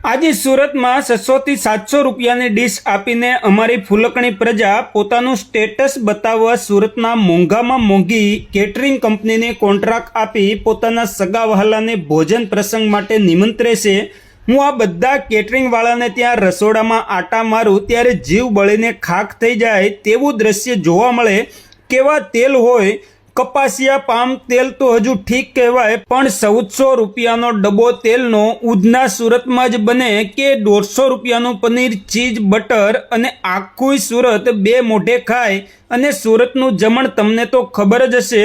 આજે સુરતમાં 600 થી 700 રૂપિયાની ડીશ આપીને અમારી ફુલકણી પ્રજા પોતાનું સ્ટેટસ બતાવવા સુરતના મોંઘામાં મોંઘી કેટરિંગ કંપનીને કોન્ટ્રાક્ટ આપી પોતાના સગા વહાલાને ભોજન પ્રસંગ માટે નિમંત્રે છે। હું આ બધા કેટરિંગવાળાને ત્યાં રસોડામાં આટા મારું ત્યારે જીવ બળીને ખાખ થઈ જાય તેવું દ્રશ્ય જોવા મળે। કેવા તેલ હોય, કપાસિયા પામ તેલ તો હજુ ઠીક કહેવાય, પણ 1400 રૂપિયાનો ડબ્બો તેલનો ઉધના સુરતમાં જ બને કે 150 રૂપિયાનું પનીર, ચીઝ, બટર અને આખું સુરત બે મોઢે ખાય। અને સુરતનું જમણ તમને તો ખબર જ હશે।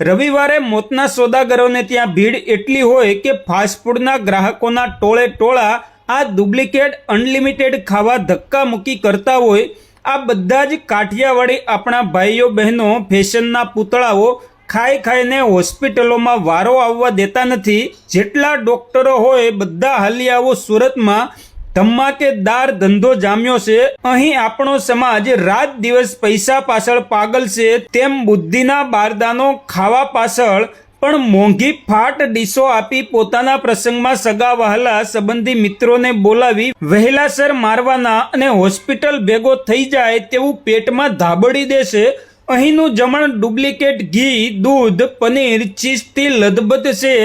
રવિવારે મોતના સોદાગરોને ત્યાં ભીડ એટલી હોય કે ફાસ્ટફૂડના ગ્રાહકોના ટોળે ટોળા આ ડુપ્લિકેટ અનલિમિટેડ ખાવા ધક્કા મૂકી કરતા હોય। આ બધા જ કાઠિયાવાડી આપણા ભાઈઓ બહેનો ફેશનના પૂતળાઓ ખાઈ ખાઈને હોસ્પિટલોમાં વારો આવવા દેતા નથી। જેટલા ડોક્ટરો હોય બધા હાલી આવો સુરતમાં, ધમાકેદાર ધંધો જામ્યો છે। અહીં આપણો સમાજ રાત દિવસ પૈસા પાછળ પાગલ છે, તેમ બુદ્ધિના બારદાનો ખાવા પાછળ પણ મોંઘી ફાટ ડીશો આપી પોતાના પ્રસંગમાં સગા વહાલા સંબંધી મિત્રોને બોલાવી વહેલાસર મારવાના અને હોસ્પિટલ ભેગો થઈ જાય તેવું પેટમાં ધાબળી દેશે। અહીંનું જમણ ડુપ્લિકેટ ઘી, દૂધ, પનીર, ચીઝથી લથબથ છે।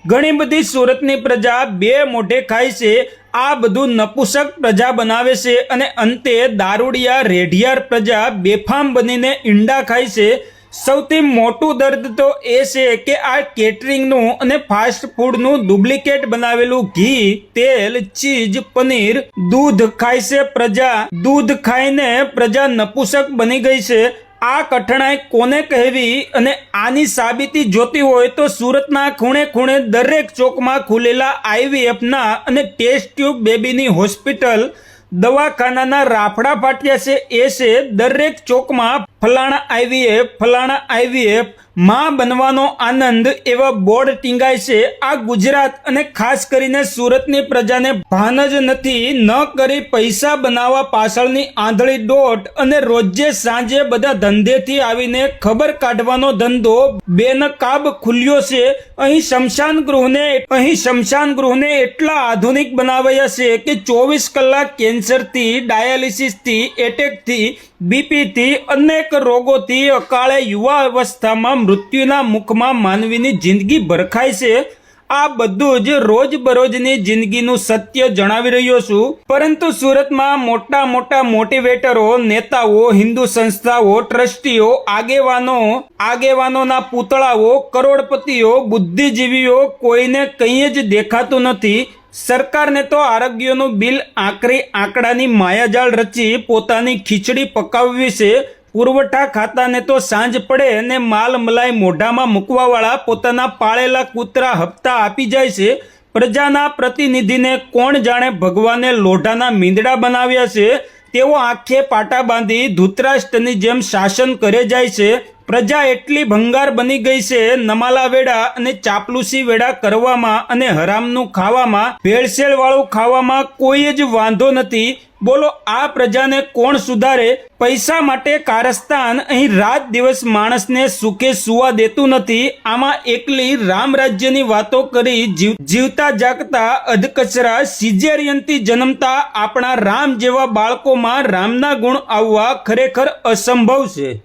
ઘણી બધી સુરતની પ્રજા બે મોઢે ખાય છે। આ બધું નપુસક પ્રજા બનાવે છે અને અંતે દારૂડિયા રેઢિયાર પ્રજા બેફામ બનીને ઈંડા ખાય છે। સૌથી મોટું દર્દ તો એ છે કે આ કેટરિંગનું અને ફાસ્ટ ફૂડનું ડુપ્લિકેટ બનાવેલું ઘી, તેલ, ચીઝ, પનીર, દૂધ ખાય છે પ્રજા। દૂધ ખાઈને પ્રજા નપુસક બની ગઈ છે। આ કઠણાઈ કોને કહેવી? અને આની સાબિતી જોતી હોય તો સુરતના ખૂણે ખૂણે દરેક ચોકમાં ખુલેલા IVFના અને ટેસ્ટ ટ્યુબ બેબીની હોસ્પિટલ, દવાખાનાના રાફડા ફાટ્યા છે। એ છે દરેક ચોકમાં ફલાણા IVF, ફલાણા IVF, માં બનવાનો આનંદ એવા બોર્ડ ટીંગાય છે। આ ગુજરાત અને ખાસ કરીને સુરતની પ્રજાને ભાન જ નથી, ન કરી પૈસા બનાવવા પાછળની આંધળી દોટ અને રોજે સાંજે બધા ધંધેથી આવીને ખબર કાઢવાનો ધંધો બેનકાબ ખુલ્યો છે। અહીં શમશાન ગૃહને એટલા આધુનિક બનાવાયા છે કે 24 કલાક કેન્સરથી, ડાયાલિસિસથી, એટેકથી, બીપીથી, અનેક રોગોથી અકાળે યુવા અવસ્થામાં મૃત્યુના મુખમાં માનવીની જિંદગી ભરખાય છે। આ બધું જ રોજબરોજની જિંદગીનું સત્ય જણાવી રહ્યો છું। પરંતુ સુરતમાં મોટા મોટા મોટિવેટરો, નેતાઓ, હિન્દુ સંસ્થાઓ, ટ્રસ્ટીઓ, આગેવાનોના પૂતળાઓ, કરોડપતિઓ, બુદ્ધિજીવીઓ કોઈને કંઈ જ દેખાતું નથી। સરકારને તો આરોગ્યનું બિલ આકરી આંકડાની માયાજાળ રચી પોતાની ખીચડી પકાવવી છે। પુરવઠા ખાતાને તો સાંજ પડે અને માલ મલાઈ મોઢામાં મૂકવાવાળા પોતાના પાળેલા કૂતરા હપ્તા આપી જાય છે। પ્રજાના પ્રતિનિધિને કોણ જાણે ભગવાને લોઢાના મીંદડા બનાવ્યા છે। તેઓ આંખે પાટા બાંધી ધૂતરાષ્ટ્રની જેમ શાસન કરે જાય છે। પ્રજા એટલી ભંગાર બની ગઈ છે, નમાલા વેડા અને ચાપલુસી વેડા કરવામાં અને હરામનું ખાવામાં, ભેળસેળ વાળું ખાવામાં કોઈ જ વાંધો નથી। બોલો આ પ્રજાને કોણ સુધારે? પૈસા માટે કારસ્તાન અહીં રાત દિવસ માણસને સુખે સુવા દેતું નથી। આમાં એકલી રામ રાજ્યની વાતો કરી જીવતા જાગતા અધકચરા સિઝેરિયનથી જન્મતા આપણા રામ જેવા બાળકોમાં રામના ગુણ આવવા ખરેખર અસંભવ છે।